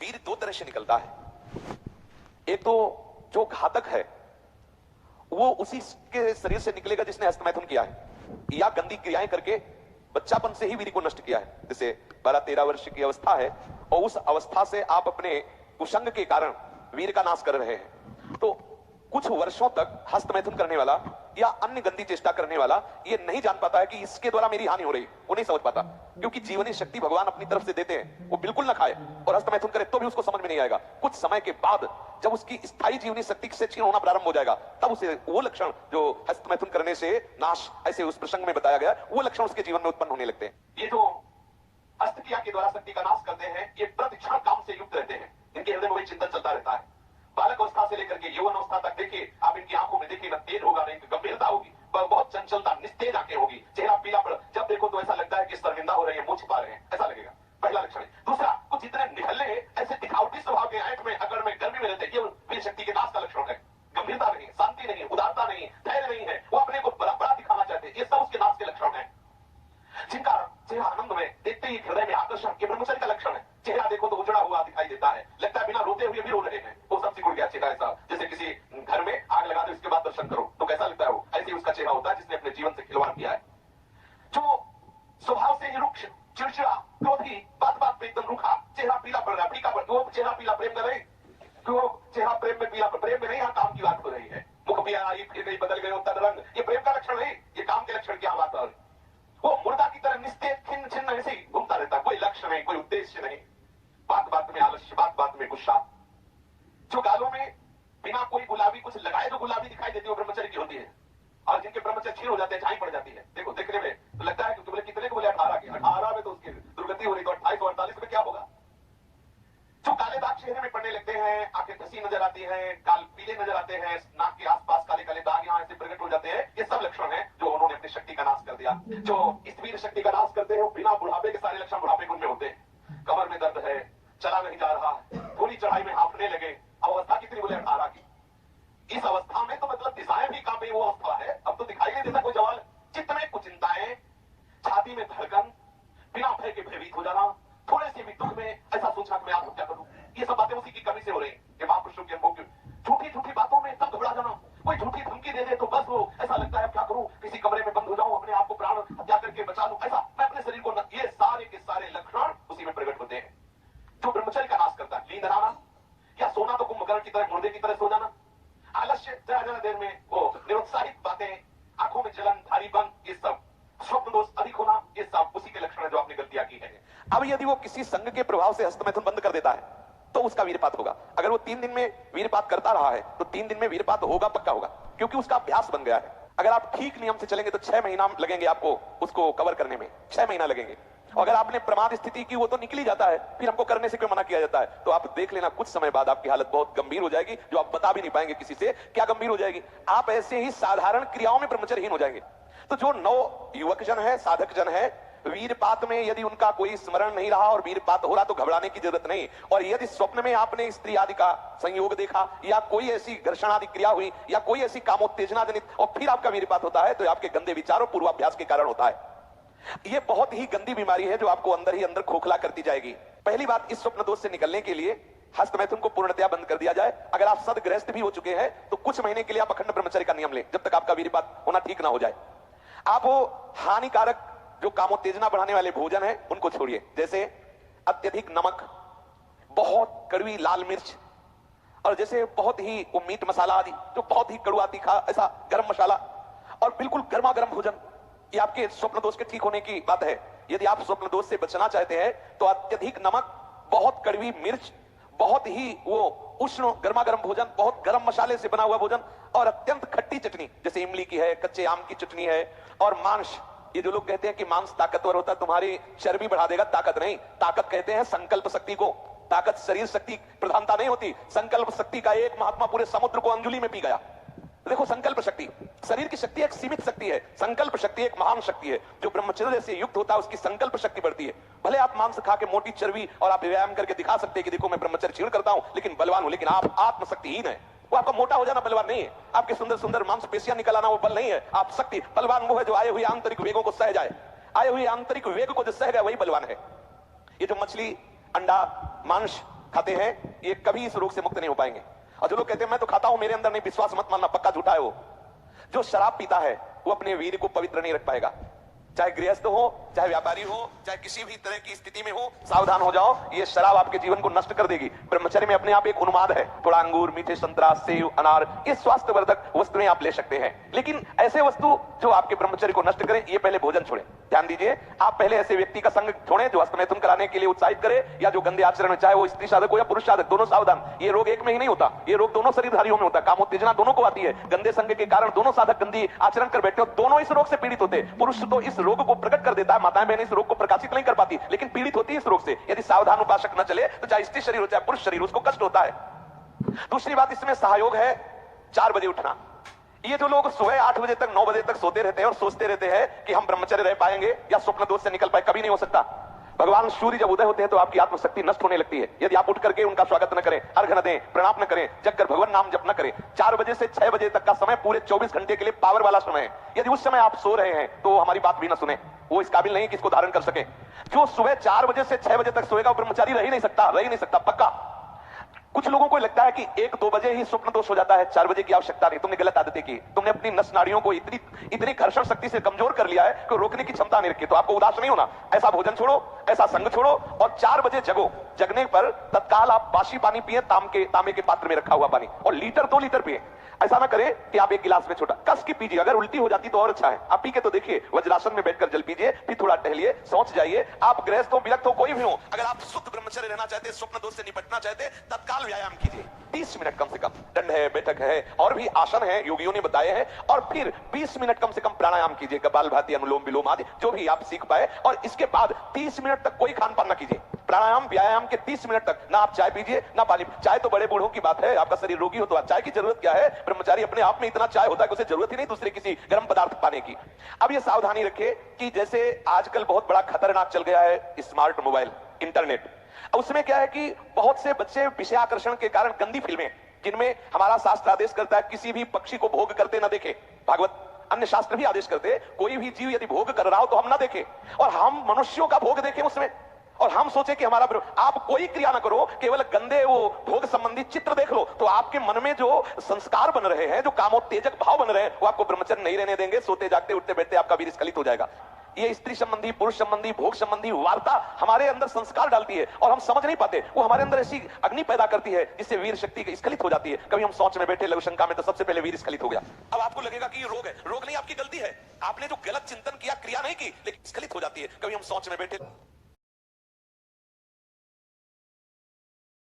वीर दो तरह से निकलता है। एक तो जो घातक है वो उसी के शरीर से निकलेगा जिसने हस्तमैथुन किया है या गंदी क्रियाएं करके बच्चापन से ही वीर को नष्ट किया है। जैसे 12-13 वर्ष की अवस्था है और उस अवस्था से आप अपने कुसंग के कारण वीर का नाश कर रहे हैं, तो कुछ वर्षों तक हस्तमैथुन करने वाला या अन्य गंदी चेष्टा करने वाला ये नहीं जान पाता है कि इसके द्वारा मेरी हानि हो रही, वो नहीं समझ पाता, क्योंकि जीवनी शक्ति भगवान अपनी तरफ से देते हैं। वो बिल्कुल ना खाए और हस्तमैथुन करे तो भी उसको समझ में नहीं आएगा। कुछ समय के बाद जब उसकी स्थायी जीवनी शक्ति से क्षीण होना प्रारंभ हो जाएगा, तब उसे वो लक्षण जो हस्तमैथुन करने से नाश ऐसे उस प्रसंग में बताया गया, वो लक्षण उसके जीवन में उत्पन्न होने लगते हैं। ये जो हस्त क्रिया के द्वारा शक्ति का नाश करते हैं, ये प्रतिक्षण काम से युक्त रहते हैं। इनके हृदय में वही चिंतन चलता रहता है। बालक अवस्था से लेकर के यौवन अवस्था तक देखिए आप, इनकी आंखों में देखिए, न तेज होगा न गंभीरता होगी, बहुत चंचलता, निस्तेज आंखें होगी, चेहरा पीला पड़, जब देखो तो ऐसा लगता है कि शर्मिंदा हो रहे हैं, मुंह छुपा रहे हैं, ऐसा लगेगा। पहला लक्षण है। दूसरा, कुछ इतने निखल्ले ऐसे दिखावटी स्वभाव के, आंख में, अकड़ में, गर्मी में रहते हैं, ये वीर शक्ति के नाश का लक्षण है। गंभीरता नहीं, शांति नहीं, उदारता नहीं, धैर्य नहीं है, वो अपने को बड़ा दिखाना चाहते हैं, ये सब उसके नाश के लक्षण है। जिनका चेहरा आनंद में देखते ही हृदय में आकर्षण, ये ब्रह्मचर्य का लक्षण है। चेहरा देखो तो उजड़ा हुआ दिखाई देता है, लगता है बिना रोते हुए भी रो रहे हैं, वो सब सिकुड़ गया चेहरा ऐसा। जैसे किसी घर में आग लगा दो, इसके बाद दर्शन करो तो कैसा लगता है, वो ऐसे ही उसका चेहरा होता है जिसने अपने जीवन से खिलवाड़ किया है। जो स्वभाव से ही रुक्ष, चिड़चिड़ा, क्रोधी, बात बात पे एकदम रूखा, चेहरा पीला पड़ रहा है, फीका पड़, वो चेहरा पीला प्रेम कर रहे, तो चेहरा प्रेम में पीला, प्रेम में नहीं, यहाँ काम की बात हो रही है। मुख भी आई फिर गई, बदल गए उत्तर रंग, ये प्रेम का लक्षण नहीं, ये काम के लक्षण की बात है। वो मुर्दा की तरह निस्तेज, छिन्न छिन्न ऐसे ही घूमता रहता, कोई लक्ष्य नहीं, कोई उद्देश्य नहीं, बात बात में आलस्य, बात बात में गुस्सा। जो गालों में बिना कोई गुलाबी कुछ लगाए जो गुलाबी दिखाई देती है, वो ब्रह्मचर्य की होती है। और जिनके ब्रह्मचर्य क्षीण हो जाते हैं, झाई पड़ जाती है, देखो देखने में तो लगता है कि तुमने कितने को बोले 18 के, 18 में तो उसकी दुर्गति हो रही, तो 28 और 48 में क्या होगा। जो काले दाग चेहरे में पड़ने लगते हैं, आंखें धसी नजर आती हैं, गाल पीले नजर आते हैं, नाक के आसपास काले काले दाग यहाँ ऐसे प्रकट हो जाते हैं, ये सब लक्षण है जो उन्होंने अपनी शक्ति का नाश कर दिया। जो इस वीर शक्ति का नाश करते हैं, बिना बुढ़ापे के सारे लक्षण बुढ़ापे गुण में होते हैं। कमर में दर्द है, चला नहीं जा रहा, थोड़ी चढ़ाई में हांफने लगे, अवस्था कितनी बोले 18 की। इस अवस्था में तो मतलब दिशाएं भी कांपे, वो अवस्था है। अब तो दिखाई नहीं देता कोई जवान, चित्त में कुचिंताएं, छाती में धड़कन, बिना भय के भयभीत हो जाना, थोड़े से भी दुख में ऐसा सोचना कि मैं आत्महत्या करूं, ये सब बातें उसी की कमी से हो रही है। महापुरुषों के अनुभव, झूठी झूठी बातों में सब घबरा जाना, कोई झूठी धमकी दे दे तो बस वो ऐसा लगता है क्या करूं, किसी कमरे में बंद हो जाऊं, अपने आप को प्राण हत्या करके बचा लूं, ऐसा मैं अपने शरीर को, ये सारे के सारे लक्षण उसी में प्रकट होते हैं। जो ब्रह्मचर्य का नाश करता है, नींद आना या सोना तो कुंभकर्ण की तरह, मुर्दे की तरह सो जाना, आलस्य, जरा देर में वो निरुत्साहित बातें, आंखों में जलन, भारीपन, ये सब स्वप्न दोष अधिक होना, ये सब उसी के लक्षण है जो आपने गलतियां की है। अब यदि वो किसी संग के प्रभाव से हस्तमैथुन बंद कर देता है तो उसका वीरपात होगा। अगर वो 3 दिन में वीरपात करता रहा है तो 3 दिन में वीरपात होगा, पक्का होगा, क्योंकि उसका अभ्यास बन गया है। अगर आप ठीक नियम से चलेंगे तो 6 महीना लगेंगे आपको उसको कवर करने में, 6 महीना लगेंगे। और अगर आपने प्रमाद स्थिति की, वो तो निकल ही जाता है, फिर हमको करने से क्यों मना किया जाता है, तो आप देख लेना कुछ समय बाद आपकी हालत बहुत गंभीर हो जाएगी, जो आप बता भी नहीं पाएंगे किसी से। क्या गंभीर हो जाएगी, आप ऐसे ही साधारण क्रियाओं में ब्रह्मचर्यहीन हो जाएंगे। तो जो नव युवक जन है, साधक जन है, वीरपात में यदि उनका कोई स्मरण नहीं रहा और वीरपात हो रहा तो घबराने की जरूरत नहीं। और यदि स्वप्न में आपने स्त्री आदि का संयोग देखा या कोई ऐसी घर्षण आदि क्रिया हुई या कोई ऐसी कामोत्तेजना जनित और फिर आपका वीरपात होता है, तो आपके गंदे विचारों पूर्वाभ्यास के कारण होता है। यह बहुत ही गंदी बीमारी है जो आपको अंदर ही अंदर खोखला करती जाएगी। पहली बात, इस स्वप्न दोष से निकलने के लिए हस्तमैथुन को पूर्णतया बंद कर दिया जाए। अगर आप सदग्रस्त भी हो चुके हैं तो कुछ महीने के लिए आप अखंड ब्रह्मचर्य का नियम लें, जब तक आपका वीरपात होना ठीक ना हो जाए। आप वो हानिकारक जो कामोत्तेजना बढ़ाने वाले भोजन है उनको छोड़िए, जैसे अत्यधिक नमक, बहुत कड़वी लाल मिर्च, और जैसे बहुत ही वो मीट मसाला आदि जो बहुत ही कड़वा तीखा, ऐसा गरम मसाला, और बिल्कुल गर्मा गर्म भोजन। ये आपके स्वप्न दोष के ठीक होने की बात है। यदि आप स्वप्न दोष से बचना चाहते हैं तो अत्यधिक नमक, बहुत कड़वी मिर्च, बहुत ही वो उष्ण गर्मा गर्म भोजन, बहुत गर्म मसाले से बना हुआ भोजन, और अत्यंत खट्टी चटनी, जैसे इमली की है, कच्चे आम की चटनी है, और मांस। ये जो लोग कहते हैं कि मांस ताकतवर होता है, तुम्हारी चर्बी बढ़ा देगा, ताकत नहीं। ताकत कहते हैं संकल्प शक्ति को। ताकत शरीर शक्ति प्रधानता नहीं होती, संकल्प शक्ति का एक महात्मा पूरे समुद्र को अंजुली में पी गया। देखो, संकल्प शक्ति, शरीर की शक्ति एक सीमित शक्ति है, संकल्प शक्ति एक महान शक्ति है। जो ब्रह्मचर्य से युक्त होता है उसकी संकल्प शक्ति बढ़ती है। भले आप मांस खा के मोटी चर्बी और आप व्यायाम करके दिखा सकते हैं कि देखो मैं ब्रह्मचर्य क्षीण करता हूं लेकिन बलवान हूं, लेकिन आप आत्मशक्तिहीन है। वो आपका मोटा हो जाना बलवान नहीं है, आपके सुंदर सुंदर मांसपेशियां निकल आना वो बल नहीं है। आप शक्ति, बलवान वो है जो आए हुए आंतरिक वेगों को सह जाए, आए हुए आंतरिक वेग को जो सह गया वही बलवान है। ये जो मछली, अंडा, मांस खाते हैं, ये कभी इस रोग से मुक्त नहीं हो पाएंगे। और जो लोग कहते हैं मैं तो खाता हूं, मेरे अंदर नहीं, विश्वास मत मानना, पक्का झूठा है वो। जो शराब पीता है वो अपने वीर को पवित्र नहीं रख पाएगा। चाहे गृहस्थ हो, चाहे व्यापारी हो, चाहे किसी भी तरह की स्थिति में हो, सावधान हो जाओ, ये शराब आपके जीवन को नष्ट कर देगी। ब्रह्मचर्य में अपने आप एक उन्माद है, थोड़ा अंगूर, मीठे संतरा, सेव, अनार, ये स्वास्थ्यवर्धक वस्तुएं आप ले सकते हैं, लेकिन ऐसे वस्तु जो आपके ब्रह्मचर्य को नष्ट करें, ये पहले भोजन छोड़ें। ध्यान दीजिए, आप पहले ऐसे व्यक्ति का संग छोड़ें जो हस्तमैथुन कराने के लिए उत्साहित करे, या जो गंदे आचरण में, चाहे वो स्त्री साधक हो या पुरुष साधक, दोनों सावधान। ये रोग एक में ही नहीं होता, ये रोग दोनों शरीरधारियों में होता है। कामोत्तेजना दोनों को आती है। गंदे संग के कारण दोनों साधक गंदी आचरण कर बैठे हो, दोनों इस रोग से पीड़ित होते हैं। पुरुष तो इस रोग को प्रकट कर देता है, माताएं बहनें इस रोग को प्रकाशित नहीं कर पाती, लेकिन पीड़ित होती है इस रोग से। यदि सावधान उपासक न चले तो चाहे स्त्री शरीर हो चाहे पुरुष शरीर, उसको कष्ट होता है। दूसरी बात इसमें सहयोग है 4 बजे उठना। ये जो लोग सुबह 8 बजे तक 9 बजे तक सोते रहते हैं और सोचते रहते हैं कि हम ब्रह्मचर्य रह पाएंगे या स्वप्न दोष से निकल पाए, कभी नहीं हो सकता। भगवान सूर्य जब उदय होते हैं तो आपकी आत्मशक्ति नष्ट होने लगती है। यदि आप उठ करके उनका स्वागत न करें, अर्घ न दें, प्रणाम न करें, जगकर भगवान नाम जप न करें, 4 बजे से 6 बजे तक का समय पूरे 24 घंटे के लिए पावर वाला समय है। यदि उस समय आप सो रहे हैं तो हमारी बात भी न सुने, वो इस काबिल नहीं कि इसको धारण कर सके। जो सुबह 4 बजे से 6 बजे तक सोएगा वो ब्रह्मचारी रह ही नहीं सकता, पक्का। कुछ लोगों को लगता है कि 1-2 बजे ही स्वप्न दोष हो जाता है, 4 बजे की आवश्यकता नहीं। तुमने गलत आदतें की, तुमने अपनी नस नाड़ियों को इतनी घर्षण शक्ति से कमजोर कर लिया है कि रोकने की क्षमता नहीं रखी। तो आपको उदास नहीं होना, ऐसा भोजन छोड़ो, ऐसा संग छोड़ो और 4 बजे जगो। जगने पर तत्काल आप बासी पानी पिए, तांबे के पात्र में रखा हुआ पानी, और लीटर 2 लीटर पिए। ऐसा ना करें कि आप एक गिलास में छोटा कस की पीजिए। अगर उल्टी हो जाती तो और अच्छा है, आप पी के तो देखिए। वज्रासन में बैठकर जल पीजिए, फिर थोड़ा टहलिए, सोच जाइए। आप गृहस्थ हो, विरक्त हो, कोई भी हो, अगर आप शुद्ध ब्रह्मचर्य रहना चाहते, स्वप्न दोष से निपटना चाहते, तत्काल व्यायाम कीजिए। 30 मिनट कम से कम, दंड है, बैठक है, और भी आसन है योगियों ने बताए हैं। और फिर 20 मिनट कम से कम प्राणायाम कीजिए, कपालभाति, अनुलोम विलोम आदि जो भी आप सीख पाए। और इसके बाद 30 मिनट तक कोई खान पान ना कीजिए। प्राणायाम व्यायाम के 30 मिनट तक ना आप चाय पीजिए ना पानी। चाय तो बड़े बूढ़ों की बात है, आपका शरीर रोगी हो तो चाय की जरूरत क्या है। ब्रह्मचारी अपने आप में इतना चाय होता है कि उसे जरूरत ही नहीं दूसरे किसी गर्म पदार्थ पाने की। अब ये सावधानी रखिए कि जैसे आजकल बहुत बड़ा खतरनाक चल गया है स्मार्ट मोबाइल, इंटरनेट। उसमें क्या है कि बहुत से बच्चे विषयाकर्षण के कारण गंदी फिल्में, जिनमें हमारा शास्त्र आदेश करता है किसी भी पक्षी को भोग करते ना देखे, भागवत अन्य शास्त्र भी आदेश करते कोई भी जीव यदि भोग कर रहा हो तो हम ना देखें, और हम मनुष्यों का भोग देखें उसमें। और हम सोचे कि हमारा आप कोई क्रिया ना करो, केवल गंदे वो भोग संबंधी चित्र देख लो, तो आपके मन में जो संस्कार बन रहे हैं, जो कामोत्तेजक भाव बन रहे हैं, वो आपको ब्रह्मचर्य नहीं रहने देंगे। सोते जागते उठते बैठते आपका वीर स्खलित हो जाएगा। ये स्त्री संबंधी, पुरुष संबंधी, भोग संबंधी वार्ता हमारे अंदर संस्कार डालती है और हम समझ नहीं पाते। वो हमारे अंदर ऐसी अग्नि पैदा करती है जिससे वीर शक्ति स्खलित हो जाती है। कभी हम सोच में बैठे लघु शंका में तो सबसे पहले वीर स्खलित हो गया। अब आपको लगेगा कि ये रोग है, रोग नहीं, आपकी गलती है। आपने जो गलत चिंतन किया, क्रिया नहीं की, लेकिन स्खलित हो जाती है। कभी हम सोच में बैठे